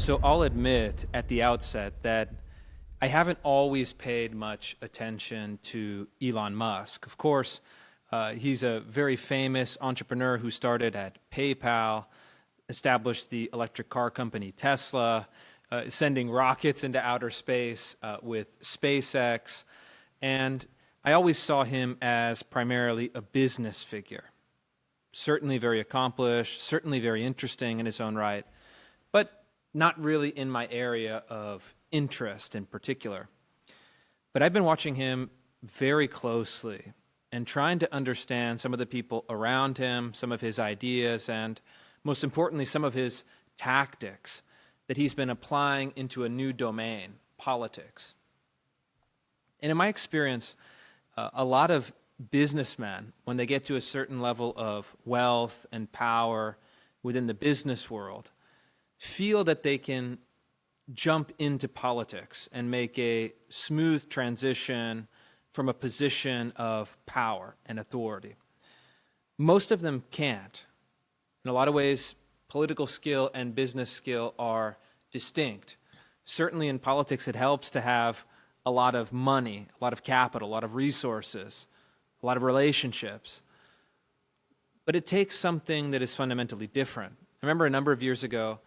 So I'll admit at the outset that I haven't always paid much attention to Elon Musk. Of course, he's a very famous entrepreneur who started at PayPal, established the electric car company Tesla, sending rockets into outer space with SpaceX. And I always saw him as primarily a business figure. Certainly very accomplished, certainly very interesting in his own right, but not really in my area of interest in particular. But I've been watching him very closely and trying to understand some of the people around him, some of his ideas, and most importantly, some of his tactics that he's been applying into a new domain, politics. And in my experience, a lot of businessmen, when they get to a certain level of wealth and power within the business world, feel that they can jump into politics and make a smooth transition from a position of power and authority. Most of them can't. In a lot of ways, political skill and business skill are distinct. Certainly in politics, it helps to have a lot of money, a lot of capital, a lot of resources, a lot of relationships. But it takes something that is fundamentally different. I remember a number of years ago,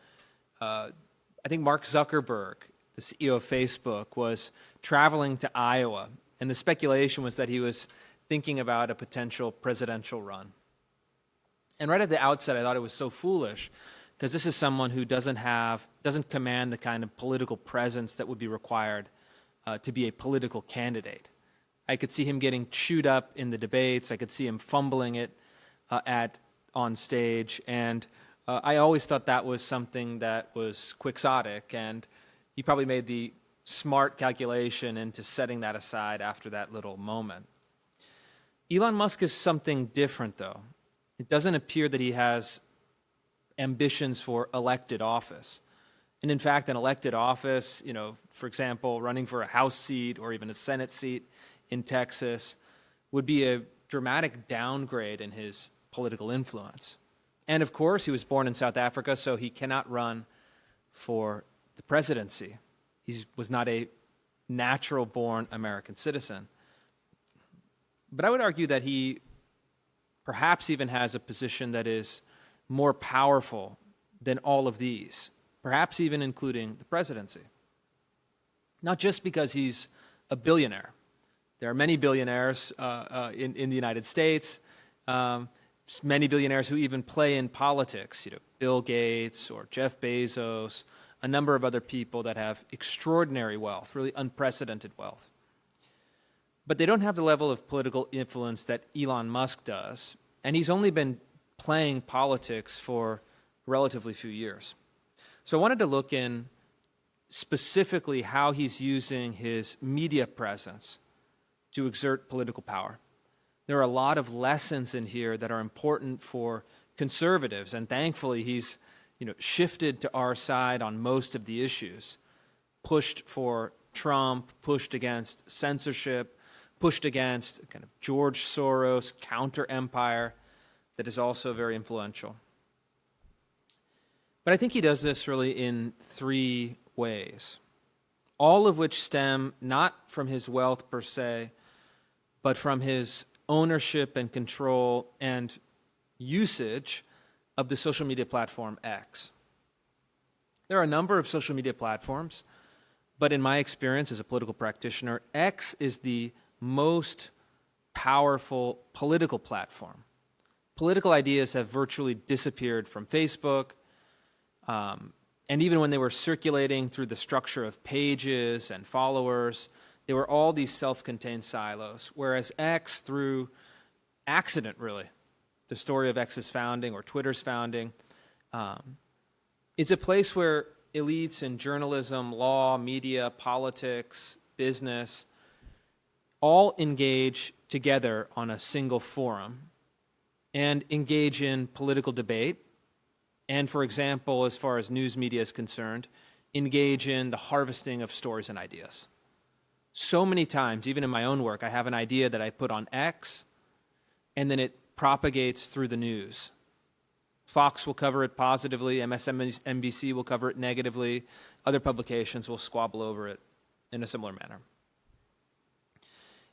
I think Mark Zuckerberg, the CEO of Facebook, was traveling to Iowa, and the speculation was that he was thinking about a potential presidential run. And right at the outset, I thought it was so foolish, because this is someone who doesn't command the kind of political presence that would be required to be a political candidate. I could see him getting chewed up in the debates. I could see him fumbling it on stage, and I always thought that was something that was quixotic, and he probably made the smart calculation into setting that aside after that little moment. Elon Musk is something different, though. It doesn't appear that he has ambitions for elected office. And in fact, an elected office, for example, running for a House seat or even a Senate seat in Texas, would be a dramatic downgrade in his political influence. And of course, he was born in South Africa, so he cannot run for the presidency. He was not a natural-born American citizen. But I would argue that he perhaps even has a position that is more powerful than all of these, perhaps even including the presidency. Not just because he's a billionaire. There are many billionaires in the United States, many billionaires who even play in politics, Bill Gates or Jeff Bezos, a number of other people that have extraordinary wealth, really unprecedented wealth. But they don't have the level of political influence that Elon Musk does, and he's only been playing politics for relatively few years. So I wanted to look in specifically how he's using his media presence to exert political power. There are a lot of lessons in here that are important for conservatives, and thankfully he's shifted to our side on most of the issues, pushed for Trump, pushed against censorship, pushed against kind of George Soros counter-empire that is also very influential. But I think he does this really in three ways, all of which stem not from his wealth per se, but from his ownership and control and usage of the social media platform X. There are a number of social media platforms, but in my experience as a political practitioner, X is the most powerful political platform. Political ideas have virtually disappeared from Facebook, and even when they were circulating through the structure of pages and followers, they were all these self-contained silos, whereas X, through accident really, the story of X's founding or Twitter's founding, it's a place where elites in journalism, law, media, politics, business, all engage together on a single forum and engage in political debate. And for example, as far as news media is concerned, engage in the harvesting of stories and ideas. So many times, even in my own work, I have an idea that I put on X, and then it propagates through the news. Fox will cover it positively, MSNBC will cover it negatively, other publications will squabble over it in a similar manner.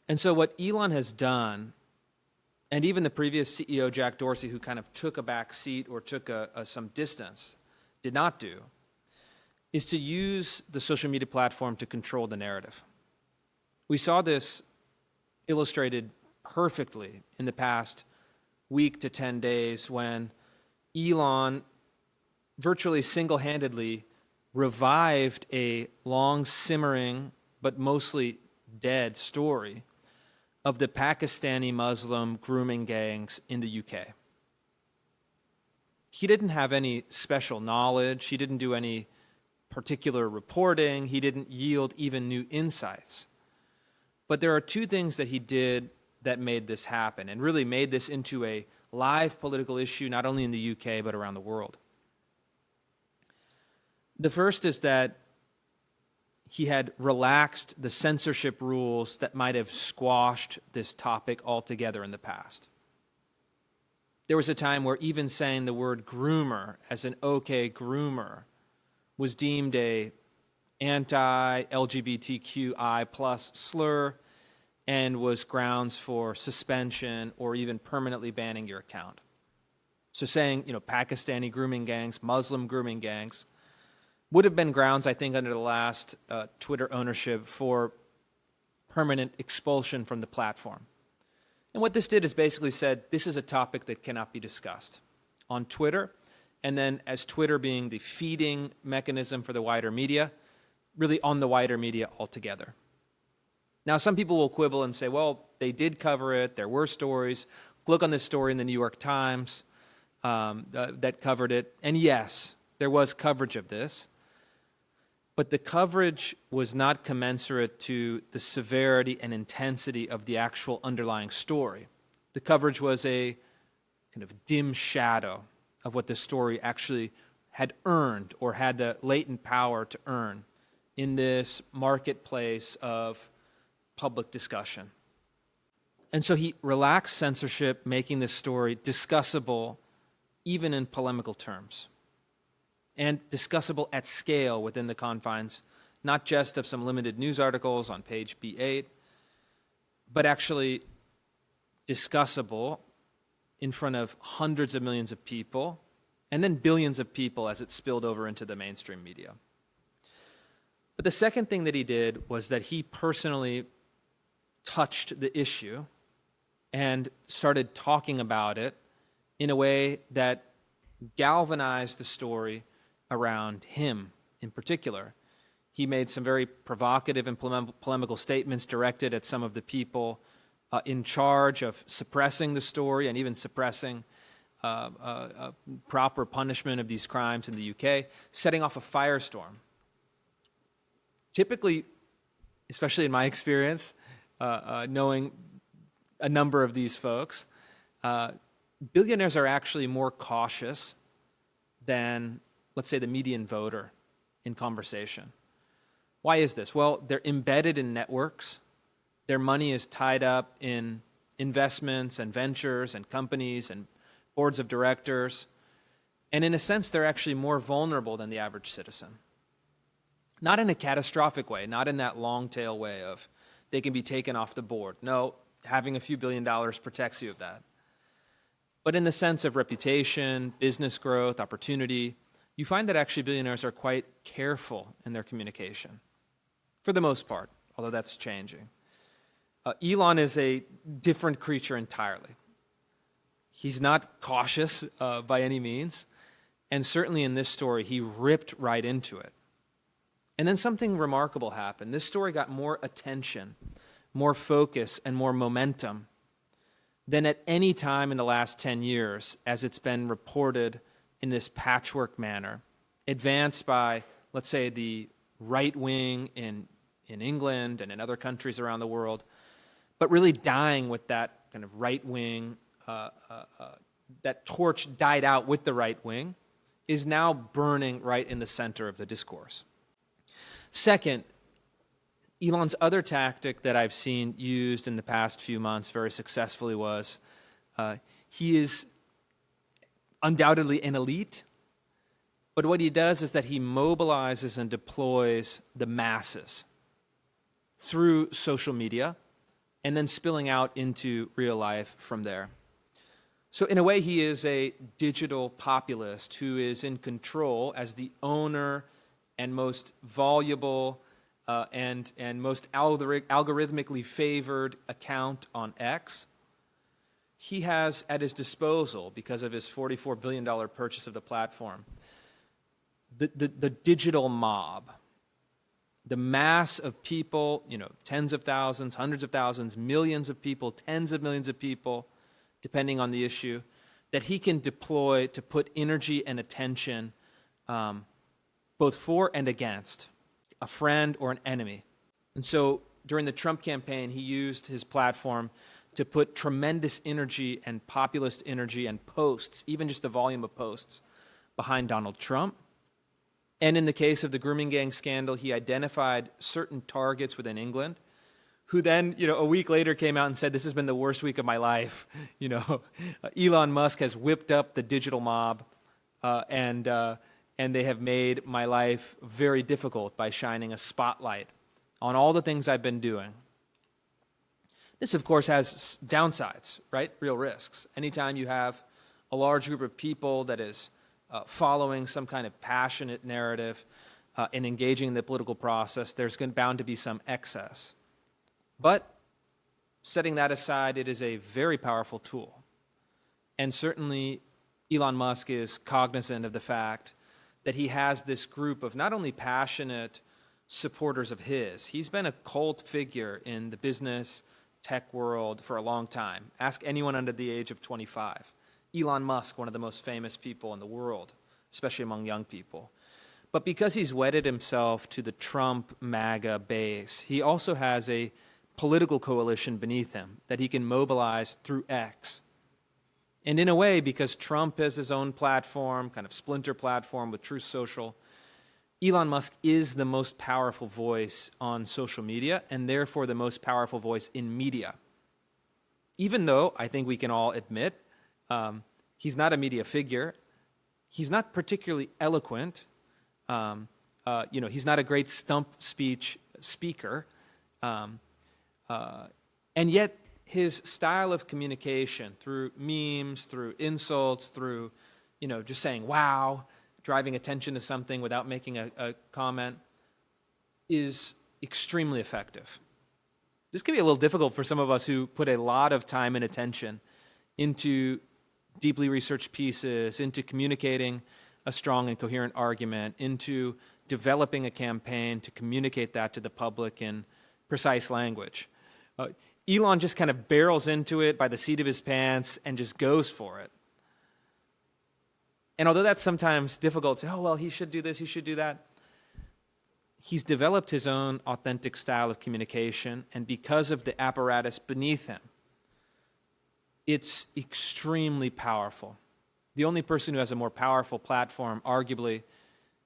And so what Elon has done, and even the previous CEO, Jack Dorsey, who kind of took a back seat or took some distance, did not do, is to use the social media platform to control the narrative. We saw this illustrated perfectly in the past week to 10 days when Elon virtually single-handedly revived a long simmering but mostly dead story of the Pakistani Muslim grooming gangs in the UK. He didn't have any special knowledge. He didn't do any particular reporting. He didn't yield even new insights. But there are two things that he did that made this happen and really made this into a live political issue, not only in the UK, but around the world. The first is that he had relaxed the censorship rules that might have squashed this topic altogether in the past. There was a time where even saying the word groomer as an okay groomer was deemed a anti-LGBTQI plus slur and was grounds for suspension or even permanently banning your account. So saying, Pakistani grooming gangs, Muslim grooming gangs, would have been grounds, I think, under the last Twitter ownership for permanent expulsion from the platform. And what this did is basically said, this is a topic that cannot be discussed on Twitter, and then as Twitter being the feeding mechanism for the wider media, really on the wider media altogether. Now, some people will quibble and say, well, they did cover it, there were stories. Look on this story in the New York Times that covered it, and yes, there was coverage of this. But the coverage was not commensurate to the severity and intensity of the actual underlying story. The coverage was a kind of dim shadow of what the story actually had earned or had the latent power to earn in this marketplace of public discussion. And so he relaxed censorship, making this story discussable even in polemical terms, and discussable at scale within the confines, not just of some limited news articles on page B8, but actually discussable in front of hundreds of millions of people, and then billions of people as it spilled over into the mainstream media. But the second thing that he did was that he personally touched the issue and started talking about it in a way that galvanized the story around him in particular. He made some very provocative and polemical statements directed at some of the people in charge of suppressing the story and even suppressing proper punishment of these crimes in the UK, setting off a firestorm. Typically, especially in my experience, knowing a number of these folks, billionaires are actually more cautious than, let's say, the median voter in conversation. Why is this? Well, they're embedded in networks. Their money is tied up in investments and ventures and companies and boards of directors. And in a sense, they're actually more vulnerable than the average citizen. Not in a catastrophic way, not in that long tail way of they can be taken off the board. No, having a few $1 billion protects you of that. But in the sense of reputation, business growth, opportunity, you find that actually billionaires are quite careful in their communication, for the most part, although that's changing. Elon is a different creature entirely. He's not cautious by any means, and certainly in this story, he ripped right into it. And then something remarkable happened. This story got more attention, more focus, and more momentum than at any time in the last 10 years as it's been reported in this patchwork manner, advanced by, let's say, the right wing in England and in other countries around the world, but really dying with that kind of right wing, that torch died out with the right wing, is now burning right in the center of the discourse. Second, Elon's other tactic that I've seen used in the past few months very successfully was he is undoubtedly an elite. But what he does is that he mobilizes and deploys the masses through social media and then spilling out into real life from there. So in a way, he is a digital populist who is in control as the owner and most voluble and most algorithmically favored account on X. He has at his disposal, because of his $44 billion purchase of the platform, the digital mob, the mass of people, tens of thousands, hundreds of thousands, millions of people, tens of millions of people, depending on the issue, that he can deploy to put energy and attention both for and against a friend or an enemy. And so during the Trump campaign, he used his platform to put tremendous energy and populist energy and posts, even just the volume of posts, behind Donald Trump. And in the case of the grooming gang scandal, he identified certain targets within England who then, a week later came out and said, this has been the worst week of my life. Elon Musk has whipped up the digital mob, and they have made my life very difficult by shining a spotlight on all the things I've been doing. This, of course, has downsides, right? Real risks. Anytime you have a large group of people that is following some kind of passionate narrative and engaging in the political process, there's bound to be some excess. But setting that aside, it is a very powerful tool. And certainly Elon Musk is cognizant of the fact that he has this group of not only passionate supporters of his, he's been a cult figure in the business, tech world for a long time. Ask anyone under the age of 25. Elon Musk, one of the most famous people in the world, especially among young people. But because he's wedded himself to the Trump MAGA base, he also has a political coalition beneath him that he can mobilize through X. And in a way, because Trump has his own platform, kind of splinter platform with Truth Social, Elon Musk is the most powerful voice on social media and therefore the most powerful voice in media. Even though I think we can all admit he's not a media figure, he's not particularly eloquent, he's not a great stump speech speaker, and yet his style of communication through memes, through insults, through, just saying, wow, driving attention to something without making a comment is extremely effective. This can be a little difficult for some of us who put a lot of time and attention into deeply researched pieces, into communicating a strong and coherent argument, into developing a campaign to communicate that to the public in precise language. Elon just kind of barrels into it by the seat of his pants and just goes for it. And although that's sometimes difficult to say, oh, well, he should do this, he should do that, he's developed his own authentic style of communication, and because of the apparatus beneath him, it's extremely powerful. The only person who has a more powerful platform, arguably,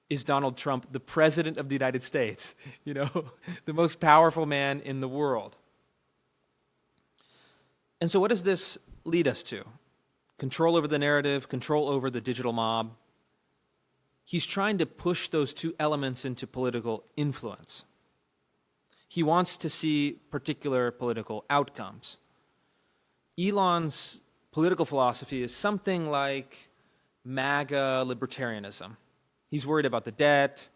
is Donald Trump, the President of the United States, the most powerful man in the world. And so what does this lead us to? Control over the narrative, control over the digital mob. He's trying to push those two elements into political influence. He wants to see particular political outcomes. Elon's political philosophy is something like MAGA libertarianism. He's worried about the debt.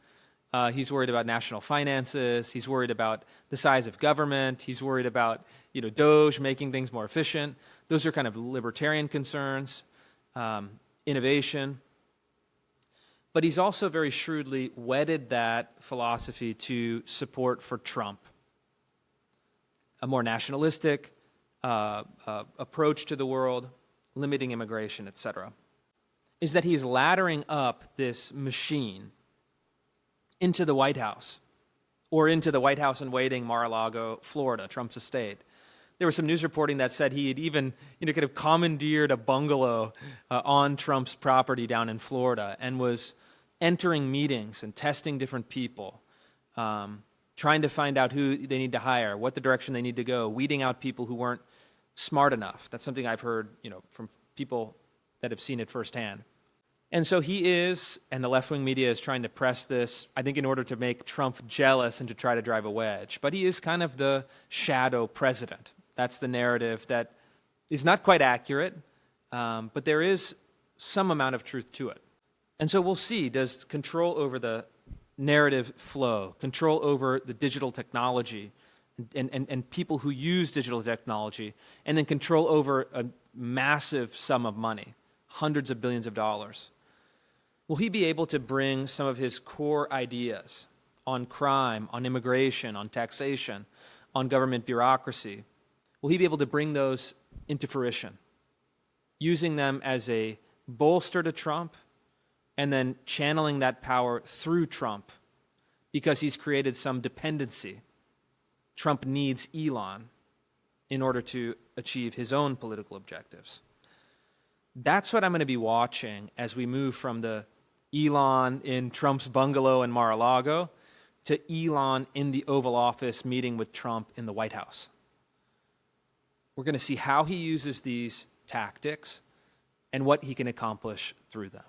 He's worried about national finances. He's worried about the size of government. He's worried about, Doge making things more efficient. Those are kind of libertarian concerns, innovation. But he's also very shrewdly wedded that philosophy to support for Trump, a more nationalistic approach to the world, limiting immigration, etc. Is that he's laddering up this machine into the White House, or into the White House in waiting, Mar-a-Lago, Florida, Trump's estate. There was some news reporting that said he had even, kind of commandeered a bungalow on Trump's property down in Florida and was entering meetings and testing different people, trying to find out who they need to hire, what the direction they need to go, weeding out people who weren't smart enough. That's something I've heard, from people that have seen it firsthand. And so he is, and the left-wing media is trying to press this, I think, in order to make Trump jealous and to try to drive a wedge. But he is kind of the shadow president. That's the narrative that is not quite accurate, but there is some amount of truth to it. And so we'll see, does control over the narrative flow, control over the digital technology, and people who use digital technology, and then control over a massive sum of money, hundreds of billions of dollars. Will he be able to bring some of his core ideas on crime, on immigration, on taxation, on government bureaucracy? Will he be able to bring those into fruition, using them as a bolster to Trump, and then channeling that power through Trump because he's created some dependency? Trump needs Elon in order to achieve his own political objectives. That's what I'm going to be watching as we move from the Elon in Trump's bungalow in Mar-a-Lago to Elon in the Oval Office meeting with Trump in the White House. We're going to see how he uses these tactics and what he can accomplish through them.